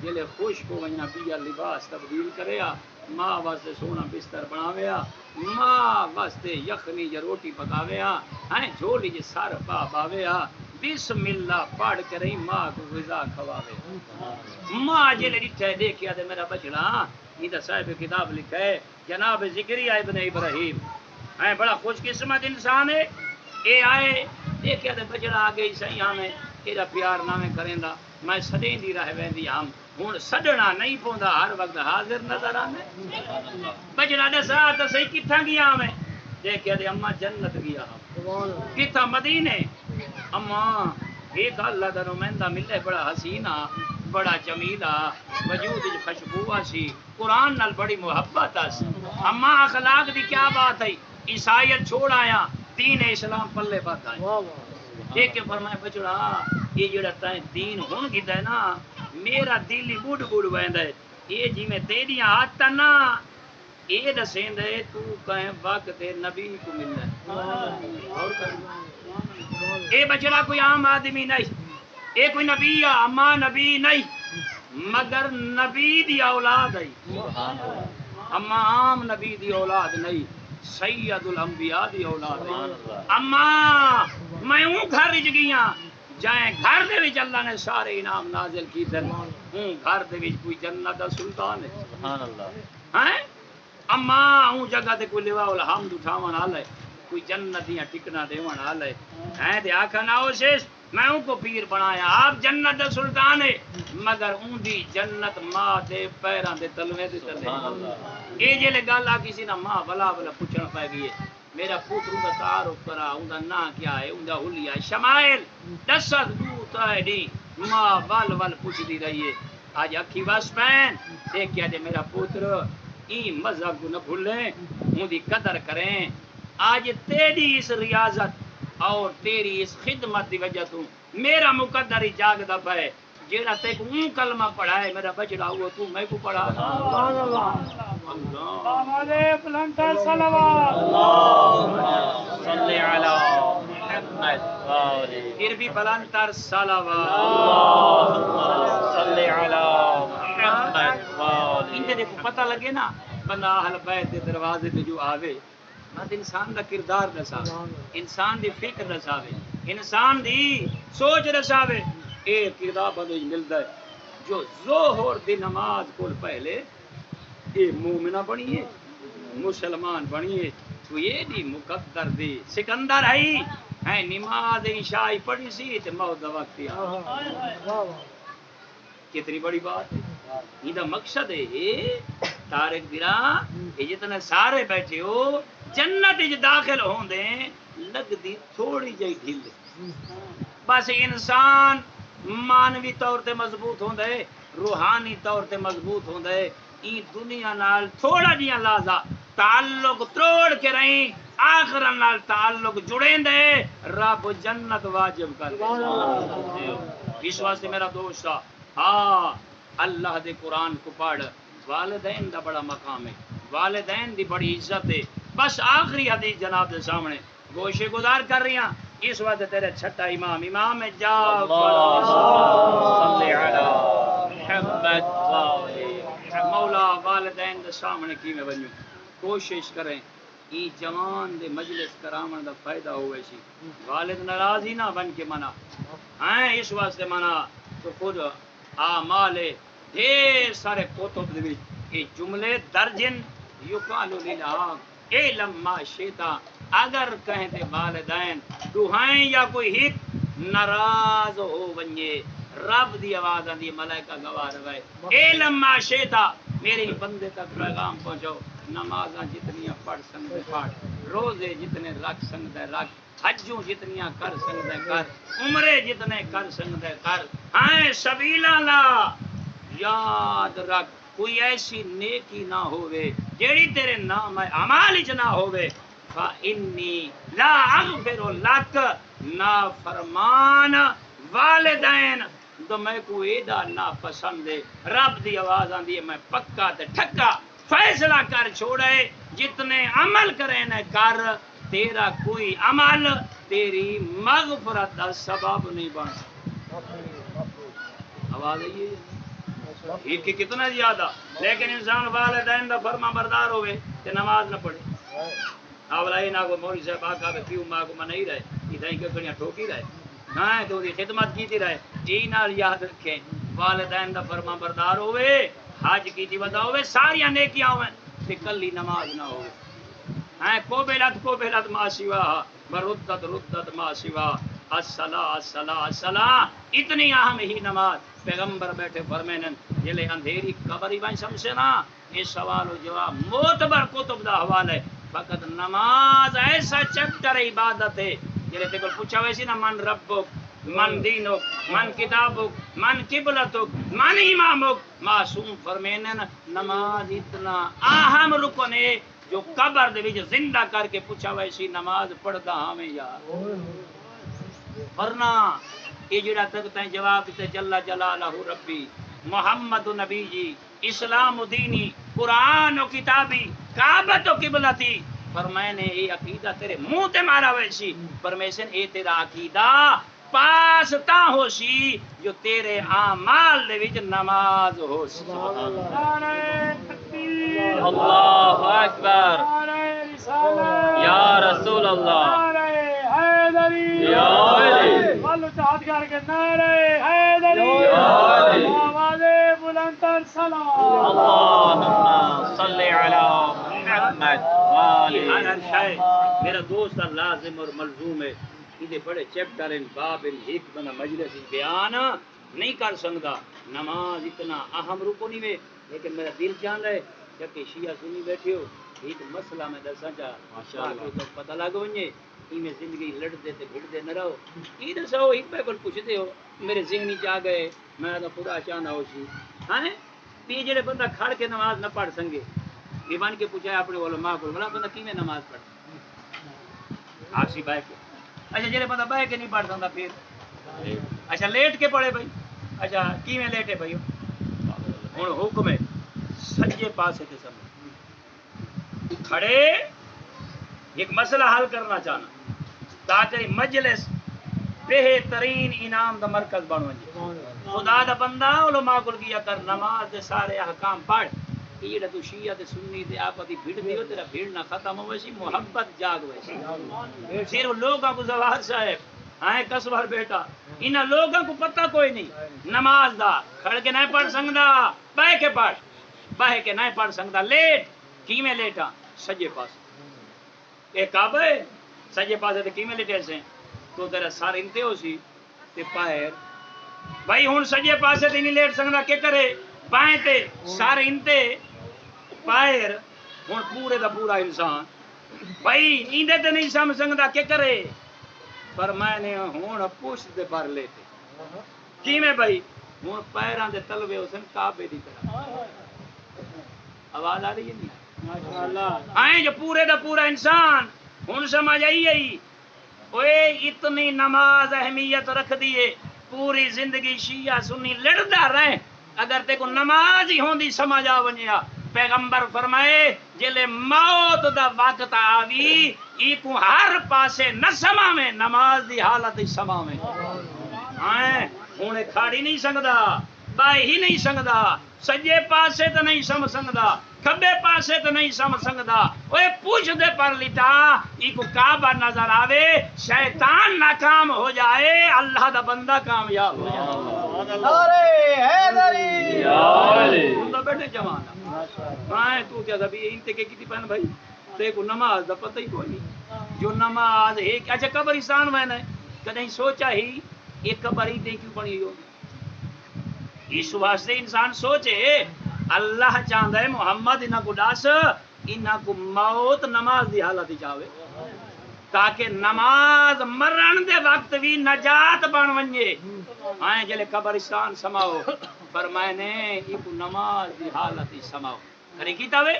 S1: جلے خوش کو وجنا پیا لباس تبدیل کریا ماں واسطے سونا بستر بناویا ماں واسطے یخنی یا روٹی پکاویا ہیں جھولی جے سر پا باویا بسم اللہ پڑھ کے رہی ماں کو غذا کھواوے ماں جلے ڈٹھے دیکھیا تے میرا بچڑا یہ تو صاحب کتاب لکھا ہے جناب زکریا ابن ابراہیم ہیں بڑا خوش قسمت انسان ہے اے آئے دیکھیا تے بچڑا آ گئی سیاں میں تیرا پیار نامے کریندا میں سدیں دی رہ ویندی ہم ہن سڈنا نہیں پوندا ہر وقت حاضر نظر آنے بچڑا دسا تے صحیح کتھاں گیا میں دیکھیا تے اماں جنت گیا کتھاں مدینے اماں ایک اللہ دا نمائندہ ملے بڑا حسینہ بڑا جمیلہ وجود وچ خوشبو سی قرآن نال بڑی محبت اس اماں اخلاق دی کیا بات ہے عیسائیت چھوڑ آیا دین اسلام پلے بات آیا دیکھ کے فرمایا بچڑا یہ جڑا تائیں دین ہن گیتا ہے نا میرا دل ہی بڑ بڑ ویندا ہے یہ جی میں تیریاں ہاتھ نا یہ دسیندا ہے تو کہیں وقت نبی کو ملنا ہے اور اے بچڑا کوئی عام آدمی نہیں اے کوئی نبی ہے اما نبی نہیں مگر نبی دی اولاد ہے اما عام نبی دی اولاد نہیں سید الانبیاء دی اولاد ہے اما میں ہوں گھر وچ گیاں جائیں گھر دے وچ اللہ نے سارے انعام نازل کیتے ہوں گھر دے وچ کوئی جنت دا سلطان ہے سبحان اللہ ہیں اما ہوں جگہ تے کوئی لواء الحمد اٹھاون والا ہے کوئی جنت دیاں ٹکنا دیون والا ہے ہیں تے آکھا نہ اوشش میں ان کو پیر بنایا آپ جنت دا سلطان ہے مگر اون دی جنت ماں دے پیراں دے تلوے دے تلے اے جے لے گل آ کسی نہ ماں بلا بلا پوچھن پے گئی ہے میرا پوتر دا تعارف کرا اون دا نا کیا ہے اون دا حلیہ شمائل دسد دو تائیڈی ماں ول ول پوچھدی رہی ہے آج اکھی واس پین دیکھیا جے میرا پوتر ای مذہب کو نہ بھولیں اون دی قدر کریں آج تیری اس ریاضت اور تیری اس خدمت دی وجہ تو میرا مقدر ہی جاگدا پے جیڑا تے کو کلمہ پڑھا ہے میرا بچڑا ہوا تو میں کو پڑھا سبحان اللہ اللہ
S2: بلندر صلوات
S3: اللهم صل علی محمد
S1: پھر بھی بلندر صلوات
S3: اللهم صل علی محمد
S1: ان دیکھو پتہ لگے نا بندہ اہل بیت دے دروازے تے جو آوے مت انسان دا کردار دساوے انسان دی فکر دساوے انسان دی سوچ دساوے اے کردار بندے ملدا ہے جو ظہر دی نماز کول پہلے اے مومنہ بنیے مسلمان بنیے تو یہ دی مقدر دی سکندر ہے نماز عشاء پڑھی سی تے موت دا وقت آ کتنی بڑی بات ہے یہ دا مقصد ہے تارک گرا یہ جتنے سارے بیٹھے ہو جنت وچ داخل ہوندے لگدی تھوڑی جئی ڈھل بس انسان مانوی طور تے مضبوط ہوندا ہے روحانی طور تے مضبوط ہوندا ہے ای دنیا نال تھوڑا جیاں لازا تعلق توڑ کے رہیں آخر نال تعلق جڑیں دے رب جنت واجب کر دے اس واسطے میرا دوست ہاں اللہ دے قرآن کو پڑھ والدین دا بڑا مقام ہے والدین دی بڑی عزت ہے بس آخری حدیث جناب دے سامنے گوشے گزار کر رہی ہیں اس وقت تیرے چھٹا امام جا صلی علی محمد مولا والدین دے سامنے کی میں بنیوں کوشش کریں ای جوان دے مجلس کرامن دا فائدہ ہوئے سی والد ناراض ہی نہ بن کے منع ہیں اس واسطے منع تو خود اعمال ڈھیر سارے کتب دے وچ یہ جملے درجن یقال للحق علم ما شیتا اگر کہیں تے والدین دوہائیں یا کوئی ہک ناراض ہو ونجے رب دی آواز آندی ملائکہ گواہ رہے علم ما شیتا میرے بندے تک پیغام پہنچاؤ نمازاں جتنیاں پڑھ سکتے پڑھ روزے جتنے رکھ سکتے رکھ حجوں جتنیاں کر سکتے کر عمرے جتنے کر سکتے کر ہاں سبیلا لا یاد رکھ کوئی ایسی نیکی نہ ہوئے جیڑی تیرے نام اعمال وچ نہ ہوئے فإنی لا اغفر لک نا فرمان والدین تو میں کو ایڈا نا پسند ہے رب دی آواز آندی ہے میں پکا تے ٹھکا فیصلہ کر چھوڑے جتنے عمل کرے نہ کر تیرا کوئی عمل تیری مغفرت کا سبب نہیں بن سکتا آواز آئی ہے کہ کتنا زیادہ لیکن انسان والدین دا فرما بردار ہوئے تے نماز نہ پڑھے اولائی نہ کو مولوی صاحب آقا بے کیوں ماں کو منائی رہے ادھائی کے کنیاں ٹھوکی رہے ہاں تو دی خدمت کیتی رہے جی نال یاد رکھیں والدین دا فرما بردار ہوئے حج کیتی ودا ہوئے ساریاں نیکیاں ہوئے تے کلی نماز نہ ہوئے ہاں قبلت ما سوا وردت ردت ما سوا الصلاۃ اتنی اہم ہی نماز پیغمبر بیٹھے فرمینن جلے اندھیری قبر ہی بائیں سمجھے نا یہ سوال و جواب معتبر کتب دا حوال ہے فقط نماز ایسا چیپٹر عبادت ہے جلے تے کو پوچھا ویسی نا من ربک من دینک من کتابک من قبلتک من امامک معصوم فرمینن نماز اتنا اہم رکن ہے جو قبر دے وچ زندہ کر کے پوچھا ویسی نماز پڑھدا ہمیں یار ورنہ یہ جڑا تک تائیں جواب تے جل جلالہ ربی محمد نبی جی اسلام دینی قرآن و کتابی کعبۃ و قبلتی فرمائے نے یہ عقیدہ تیرے منہ تے مارا ویسی پرمیشن اے تیرا عقیدہ پاس تا ہو سی جو تیرے اعمال دے وچ نماز ہو سی
S2: نعرہ تکبیر
S3: اللہ اکبر
S2: نعرہ رسالت
S3: یا رسول اللہ
S2: نعرہ حیدری
S3: یا علی
S2: والو چاہت کر کے نعرہ حیدری
S3: یا علی
S2: آواز بلند تر سلام
S3: اللہم صلی علی محمد
S1: یہ
S3: وآلہ
S1: ہر شے میرا دوست لازم اور ملزوم ہے یہ بڑے چیپٹر ان باب ان ایک بنا مجلس بیان نہیں کر سکتا نماز اتنا اہم رکن میں لیکن میرا دل جان رہے جب کہ شیعہ سنی بیٹھے ہو ایک مسئلہ میں دسا چاہ تو پتہ لگ ونجے میں زندگی لڑتے تے بھڑتے نہ رہو یہ دسو ایک پہ کل پوچھتے ہو میرے ذہنی چاہ گئے میں تو خدا چاہنا ہو سی ہاں تی جڑے بندہ کھڑ کے نماز نہ پڑھ سنگے یہ بن کے پوچھا اپنے علماء کو بلا بندہ کی میں نماز پڑھ آپ سی بہ کے اچھا جڑے بندہ بہ کے نہیں پڑھ سکتا پھر اچھا لیٹ کے پڑھے بھائی اچھا کی میں لیٹے بھائی ہوں حکم ہے سجے پاسے تے سب کھڑے ایک مسئلہ حل کرنا چاہنا تاکہ مجلس بہترین انعام دا مرکز بن وجے خدا دا بندہ علماء کول کیا کر نماز دے سارے احکام پڑھ کہ جڑا تو شیعہ تے سنی تے آپس دی بھڑ دیو تیرا بھیڑ نہ ختم ہوے سی محبت جاگ ویسی صرف لوگاں کو زوار صاحب ہاں کسور بیٹا انہاں لوگاں کو پتہ کوئی نہیں نماز دا کھڑ کے نہیں پڑھ سکدا بیٹھ کے پڑھ بیٹھ کے نہیں پڑھ سکدا لیٹ کیویں لیٹا سجے پاس اے کعبہ سجے پاسے تے کیویں لیٹے سے تو تیرا سر انتے ہو سی تے پیر بھائی ہن سجے پاسے تے نہیں لیٹ سکدا کہ کرے بائیں تے سر انتے پیر ہن پورے دا پورا انسان بھائی ایندے تے نہیں سمجھ سکدا کہ کرے پر میں نے ہن پشت تے پر لیتے کیویں بھائی ہن پیراں دے تلوے حسن کعبے دی طرح آواز آ رہی ہے نہیں
S2: ماشاءاللہ
S1: آئیں جو پورے دا پورا انسان ہن سمجھ آئی اوے اتنی نماز اہمیت رکھ دیے پوری زندگی شیعہ سنی لڑدا رہے اگر تے کو نماز ہی ہوندی سمجھ آ ونیا پیغمبر فرمائے جلے موت دا وقت آوی ای کو ہر پاسے نہ سماویں نماز دی حالت ہی سماویں آئیں ہن کھاڑی نہیں سکدا بائی ہی نہیں سکدا سجے پاسے تو نہیں سم سکدا کھبے پاسے تو نہیں سم سکدا اوے پوچھ دے پر لٹا ای کو کعبہ نظر آوے شیطان ناکام ہو جائے اللہ دا بندہ کامیاب ہو جائے
S2: نعرہ حیدری
S1: تو دا بیٹھے جوان ہاں تو کیا تھا بھی انتے کے کتی پہن بھائی تے کو نماز دا پتہ ہی کوئی نہیں جو نماز ایک اچھا قبرستان میں نے کدیں سوچا ہی ایک قبر ہی تے کیوں بنی ہو اس واسطے انسان سوچے اللہ چاہتا ہے محمد انہاں کو ڈاس انہاں کو موت نماز دی حالت چاہے تاکہ نماز مرن دے وقت بھی نجات بن ونجے آئیں جلے قبرستان سماؤ فرمائے نے یہ کو نماز دی حالت سماؤ کرے کیتا وے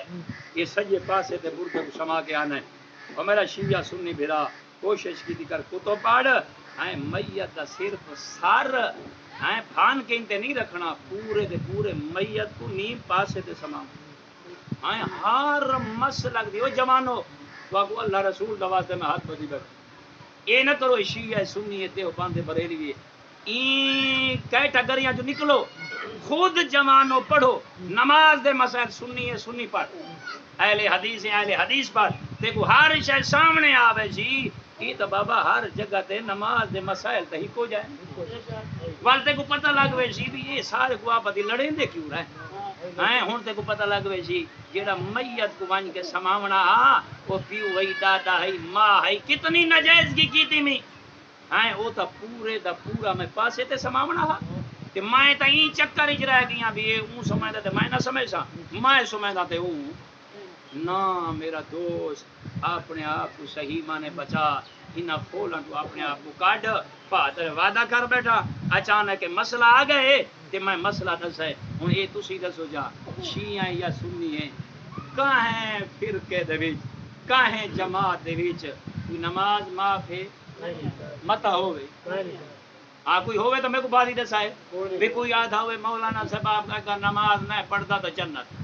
S1: یہ سجے پاسے تے بردے کو سما کے آنا ہے اور میرا شیعہ سنی بھیرا کوشش کی کر کتو پاڑ آئیں میت دا صرف سر آئیں پھان کے انتے نہیں رکھنا پورے دے پورے میت کو نیم پاسے تے سما آئیں ہر مسلک دیو جوانو تو آگو اللہ رسول دواستے میں ہاتھ بدی بیٹھ اے نہ کرو شیعہ سنی ہے تے باندھے بریلی بھی این کیٹاگریاں جو نکلو خود جوانو پڑھو نماز دے مسائل سنی ہے سنی پڑھ اہل حدیث ہیں اہل حدیث پڑھ دیکھو ہر شے سامنے آوے جی یہ تو بابا ہر جگہ تے نماز دے مسائل تے ہی کو جائے والتے کو پتہ لگ وے سی بھی یہ سارے کو آپ دی لڑیں دے کیوں رہے ہیں ہن تے کو پتہ لگ وے سی جیڑا میت کو وان کے سماونا وہ پیو وہی دادا ہے ماں ہے کتنی نجائز کی کیتی می ہیں وہ تا پورے دا پورا میں پاسے تے سماونا تے میں تا این چکر اچ رہ گیاں بھی اون سمجھدا تے میں نہ سمجھسا میں سمجھدا تے اون نا میرا دوست اپنے آپ کو صحیح مانے بچا انہاں کھولاں تو اپنے آپ کو کاڈ فادر وعدہ کر بیٹھا اچانک مسئلہ آ گئے تے میں مسئلہ دسے ہن اے تسی دسو جا شیعہ یا سنی ہیں کہیں فرقے دے وچ کہیں جماعت دے وچ کوئی نماز معاف ہے متا ہوئے کوئی ہوئے تو میں کو بات ہی دسائے بھی کوئی یاد ہوئے مولانا صاحب آپ کا نماز نہ پڑھتا تو جنت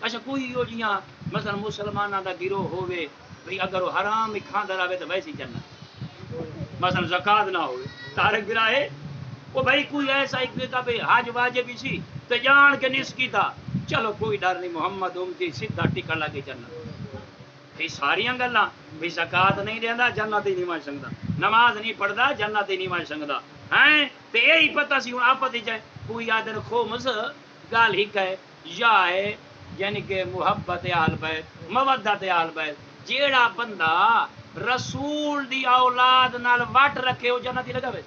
S1: اچھا کوئی ہو جیاں مثلا مسلمانہ دا گروہ ہوئے بھی اگر وہ حرام ہی کھاندا رہے تو ویسی جنت مثلا زکات نہ ہوئے تارک گرا ہے وہ بھائی کوئی ایسا ایک دیتا بھی حج واجب اسی تو جان کے نس کی تھا چلو کوئی ڈر نہیں محمد امتی سیدھا ٹکن لگے جنت یہ ساریاں گلاں بھی زکات نہیں دیندا جنت ہی نہیں مان سکدا نماز نہیں پڑھدا جنت ہی نہیں مان سکدا ہیں تے یہی پتہ سی ہن آپت جائے کوئی آدر کھو مز گال ہی کہے یا ہے یعنی کہ محبت اہل بیت مودت اہل بیت جیڑا بندہ رسول دی اولاد نال وٹ رکھے او جنت ہی لگاوے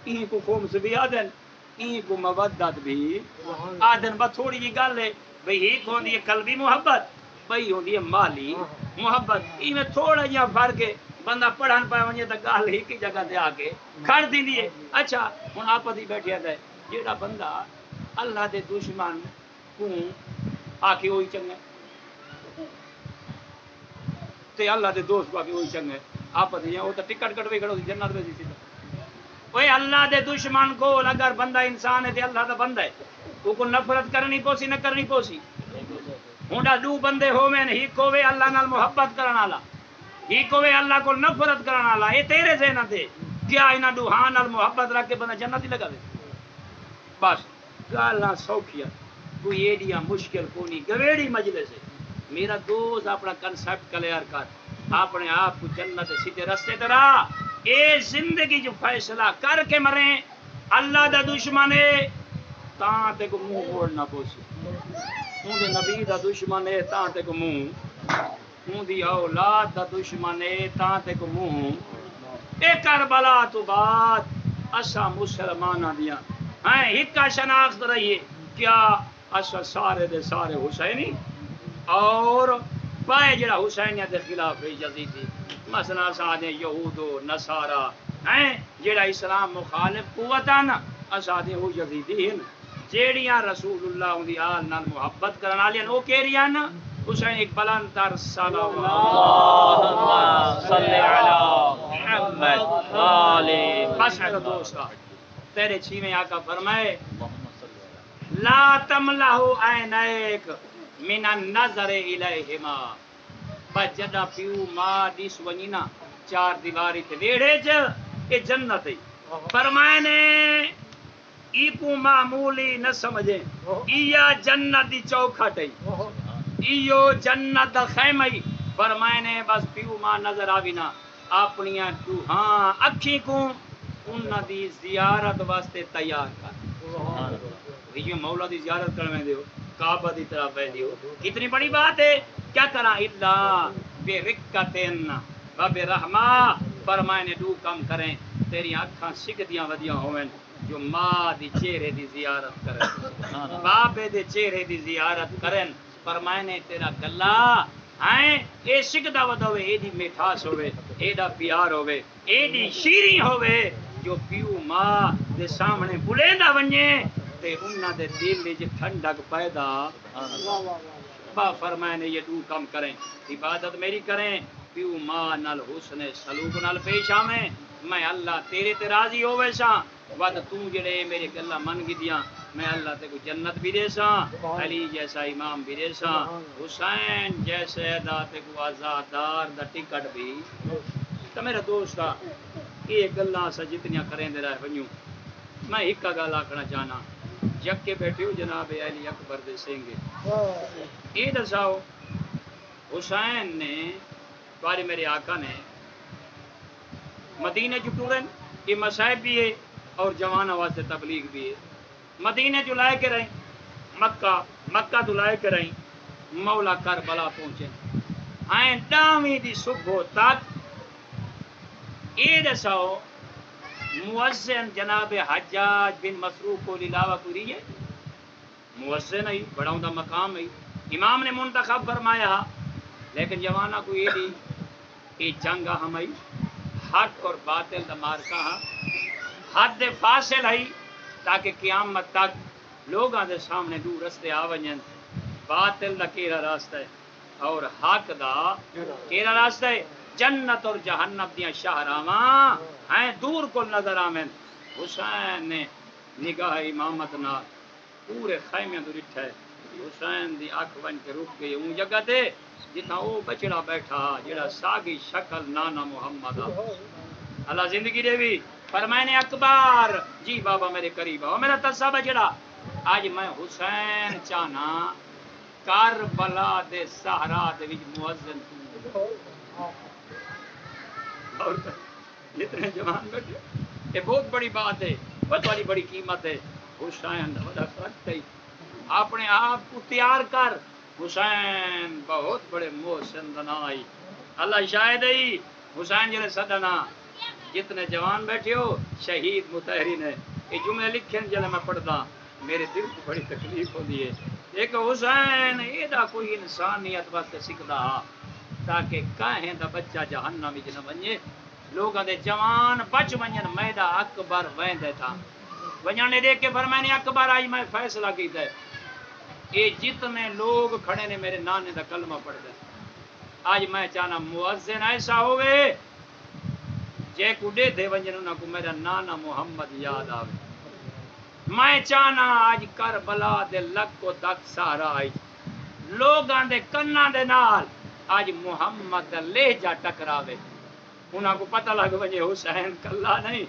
S1: این کو قوم سے بھی آدن این کو مودت بھی آدن با تھوڑی جی گل ہے بھئی ایک ہوندی ہے قلبی محبت بھئی ہوندی ہے مالی محبت این میں تھوڑا جہاں فرق ہے بندہ پڑھن پائے ونجے تا گل ہی کی جگہ تے آ کے کھڑ دیندی ہے اچھا ہن آپت ہی بیٹھیا تے جیڑا بندہ اللہ دے دشمن کو آ کے وہی چنگا تے اللہ دے دوست کو آ کے وہی چنگا آپت ہی وہ تو ٹکٹ کٹوے کھڑو جنت میں سی اوے اللہ دے دشمن کو اگر بندہ انسان ہے تے اللہ دا بندہ ہے وہ کو نفرت کرنی پوسی نہ کرنی پوسی ہونڈا دو بندے ہوویں ایک ہوے اللہ نال محبت کرن والا ایک ہوے اللہ کو نفرت کرن والا اے تیرے ذہن تے کیا انہاں دوہاں نال محبت رکھ کے بندہ جنت ہی لگاوے بس گالاں سوکھیاں کوئی ایڈیاں مشکل کونی گویڑی مجلس ہے میرا دوست اپنا کنسپٹ کلیئر کر اپنے آپ کو جنت سیدھے رستے تے راہ اے زندگی جو فیصلہ کر کے مریں اللہ دا دشمن ہے تاں تے کو منہ موڑنا پوسی اون دے نبی دا دشمن ہے تاں تے کو منہ اون دی اولاد دا دشمن ہے تاں تے کو منہ اے کربلا تو بعد اسا مسلماناں دیاں ہیں ہکا شناخت رہیے کیا اسا سارے دے سارے حسینی اور پائے جڑا حسینیت دے خلاف ہے یزیدی مثلا سادے یہود و نصارا ہیں جڑا اسلام مخالف قوتاں اسا دے ہو یزیدی ہیں
S4: جیڑیاں رسول اللہ دی آل نال محبت کرن والیاں او کیڑیاں حسین ایک بلند تر صلوات
S3: اللهم صل على محمد آل
S4: بس میرا دوست تیرے چھویں آقا فرمائے لا تملہو عینیک من النظر الیہما بس جدا پیو ماں دیس ونی نا چار دیواری تے ویڑے چ کہ جنت ہے فرمائے نے ایکو معمولی نہ سمجھے ایا جنت دی چوکھٹ ہے ایو جنت دا خیمہ ہے فرمائے نے بس پیو ماں نظر آوی نا اپنیاں تو ہاں اکھی کو انہاں دی زیارت واسطے تیار کر یہ مولا دی زیارت کرنے دیو کعبہ دی طرف ہے دیو کتنی بڑی بات ہے کیا کرا اللہ بے رکتن و بے رحمہ فرمائے نے دو کم کریں تیری آنکھاں سکھدیاں ودیاں ہوئیں جو ماں دی چہرے دی زیارت کریں بابے دے چہرے دی زیارت کریں فرمائے نے تیرا گلا ہیں اے سکھدا ود ہوئے اے دی میٹھاس ہوئے اے دا پیار ہوئے اے دی شیریں ہوئے جو پیو ماں دے سامنے بلیندہ ونجے تے انہاں دے دل وچ ٹھنڈک پیدا با فرمائے نے یہ دو کم کریں عبادت میری کریں پیو ماں نال حسن سلوک نال پیش آویں میں اللہ تیرے تے راضی ہووے ساں ود تو جڑے میرے گلا من گدیاں میں اللہ تے کو جنت بھی دے ساں علی جیسا امام بھی دے ساں حسین جیسے دا تے کو آزادار دا ٹکٹ بھی تو میرا دوستا یہ گلاں اسا جتنیاں کریں دے رہے ونجوں میں ایک گل آکھنا چاہنا جگ کے بیٹھے ہو جناب علی اکبر دے سنگے یہ دساؤ حسین نے بارے میرے آقا نے مدینے جو ٹورن یہ مصائب بھی ہے اور جوانوں واسطے تبلیغ بھی ہے مدینے جو لائے کے رہیں مکہ تو لائے کے رہیں مولا کربلا پہنچے آئیں ڈامی دی صبح تک یہ دساؤ مؤذن جناب حجاج بن مسروق کو علاوہ پوری ہے مؤذن ہے بڑا ہوں دا مقام ہے امام نے منتخب فرمایا لیکن جوانہ کو یہ دی یہ جنگ ہمیں حق اور باطل دا مارکا حد فاصل ہے تاکہ قیامت تک لوگاں دے سامنے دور رستے آونجن باطل دا کیڑا راستہ ہے اور حق دا کیڑا راستہ ہے جنت اور جہنم دیاں شاہراواں ہیں دور کو نظر آمن حسین نے نگاہ امامت نال پورے خیمے تو ڈٹھا ہے حسین دی اکھ ون کے رک گئی اون جگہ تے جتنا او بچڑا بیٹھا جڑا ساگی شکل نانا محمد اللہ زندگی دے بھی فرمائے نے اکبر جی بابا میرے قریب آؤ میرا تصا بچڑا آج میں حسین چاہنا کربلا دے صحرا دے وچ مؤذن اور جتنے جوان بیٹھے یہ بہت بڑی بات ہے بڑی بڑی قیمت ہے حسین بڑا فرق ہے اپنے آپ کو تیار کر حسین بہت بڑے محسن بنائی اللہ شاہد ہے حسین جلے صدنا جتنے جوان بیٹھے ہو شہید متحرین ہے یہ جملے لکھیں جلے میں پڑھتا میرے دل کو بڑی تکلیف ہوتی ہے ایک حسین یہ دا کوئی انسانیت واسطے سکھدا تاکہ کہیں دا بچہ جہنم وچ نہ ونجے لوگاں دے جوان بچ ونجن میدا اکبر ویندے تھا ونجنے دیکھ کے فرمایا نے اکبر آج میں فیصلہ کیتا ہے اے جتنے لوگ کھڑے نے میرے نانے دا کلمہ پڑھ دے آج میں چاہنا مؤذن ایسا ہوئے جے کو دے دے ونجن انہاں کو میرا نانا محمد یاد آوے میں چاہنا آج کربلا دے لک و دک سہارا آئی لوگاں دے کناں دے نال آج محمد دا لہجہ ٹکراوے انہاں کو پتہ لگ ونجے حسین کلا نہیں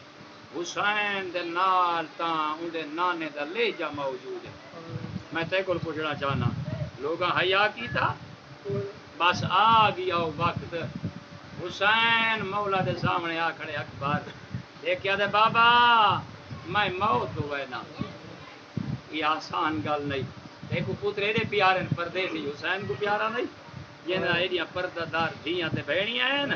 S4: حسین دے نال تاں اون دے نانے دا لہجہ موجود ہے میں تے کول پوچھنا چاہنا لوگاں حیا کیتا بس آ گیا وقت حسین مولا دے سامنے آ کھڑے اکبر دیکھیا دے بابا میں موت ہوئے نا یہ آسان گل نہیں دیکھو پتر ایڈے پیارے پردیسی حسین کو پیارا نہیں یہ ایڈیاں پردہ دار دھیاں تے بہنیاں ہیں نا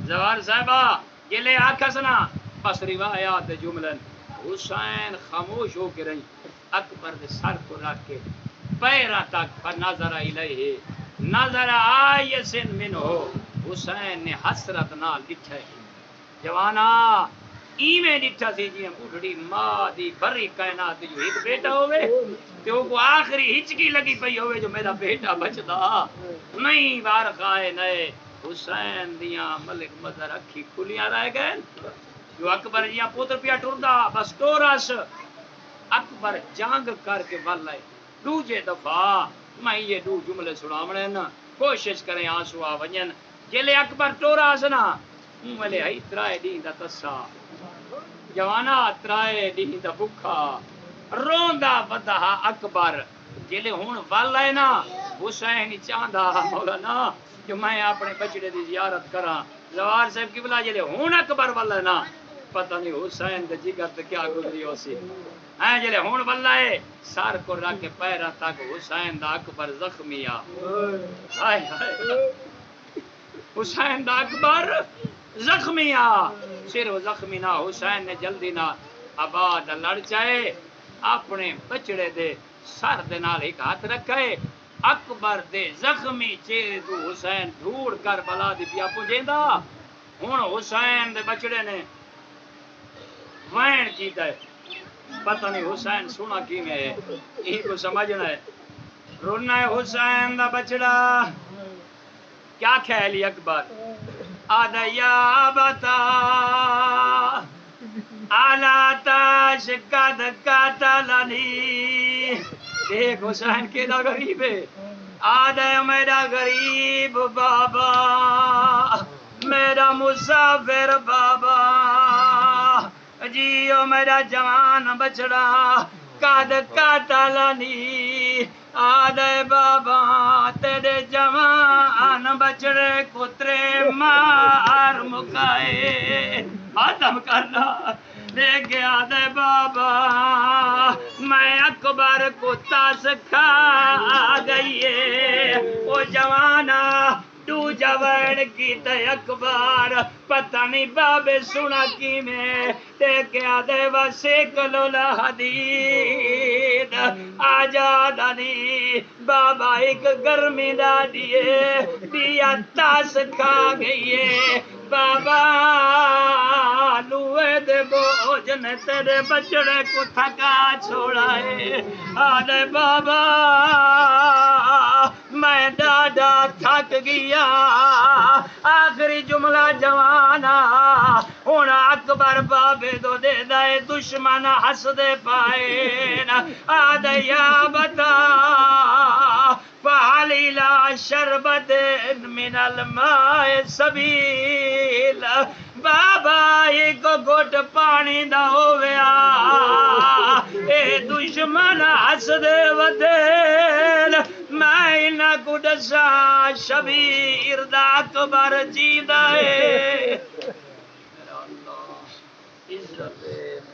S4: زوار صاحبہ یہ لے آکھسنا بس روایات جملن حسین خاموش ہو کے رہی اکبر دے سر کو رکھ کے پیرا تک فنظر الیہ نظر آئیسن منہو حسین نے حسرت نال لکھا ہے جوانا ایویں ڈٹھا سی جی بڈھڑی ماں دی بری کائنات جو ایک بیٹا ہوئے تے او کو آخری ہچکی لگی پئی ہوئے جو میرا بیٹا بچدا نہیں وار خائے نئے حسین دیاں ملک مظہر اکھی کھلیاں رہ گئے جو اکبر جیاں پوتر پیا ٹردا بس ٹورس اکبر جنگ کر کے ول آئے دوجے دفعہ میں یہ دو جملے سناونے نا کوشش کریں آنسو آ ونجن جلے اکبر ٹوراس نا ملے ہی ترائے دین دا تسا جوانا ترائے دین دا بکھا روندا ودا اکبر جلے ہون ول آئے نا حسین چاہندا مولانا جو میں اپنے بچڑے دی زیارت کراں زوار صاحب کی بلا جلے ہون اکبر ول ہے نا پتہ نہیں حسین دے جگر تے کیا گزری ہو سی ہیں جلے ہون واللہ سار کو رکھ کے پیرا تک حسین دا اکبر زخمی آ ہائے ہائے حسین دا اکبر زخمی آ صرف زخمی نہ حسین نے جلدی نہ آباد لڑ چائے اپنے بچڑے دے سر دے نال ایک ہاتھ رکھے اکبر دے زخمی چہرے تو حسین دھوڑ کر بلا دی پیا پجیندا ہن حسین دے بچڑے نے وین کیتا ہے پتہ نہیں حسین سونا کی میں ہے یہ کو سمجھنا ہے رونا ہے حسین دا بچڑا کیا خیالی اکبر آدھا یا بتا آلا تاش قد قتلنی دیکھ حسین کیدا غریب ہے آدھا میرا غریب بابا میرا مسافر بابا جیو میرا جوان بچڑا قد قتلنی آدھے بابا تیرے جوان بچڑے کترے مار مکائے ختم کرنا لے گیا دے بابا میں اکبر کو تاس کھا گئیے وہ جوانا تو جوان کی تے اکبر پتہ نہیں بابے سنا کی میں دیکھا دے وسیکلو الحدید آجادانی بابا ایک گرمی دا دیے دیا تاس کھا گئیے بابا لوے دے بوجھ نے تیرے بچڑے کو تھکا چھوڑائے آدھے بابا میں ڈاڈا تھک گیا آخری جملہ جوانا ہونا اکبر بابے دو دے دائے دشمن ہس دے پائے آدھے یا بتا فعلی لا شربت من الماء سبیل بابا ایک گھٹ پانی دا ہویا اے دشمن ہس دے ودیل میں انہاں کو دسا شبیر دا اکبر جیدہ ہے عزت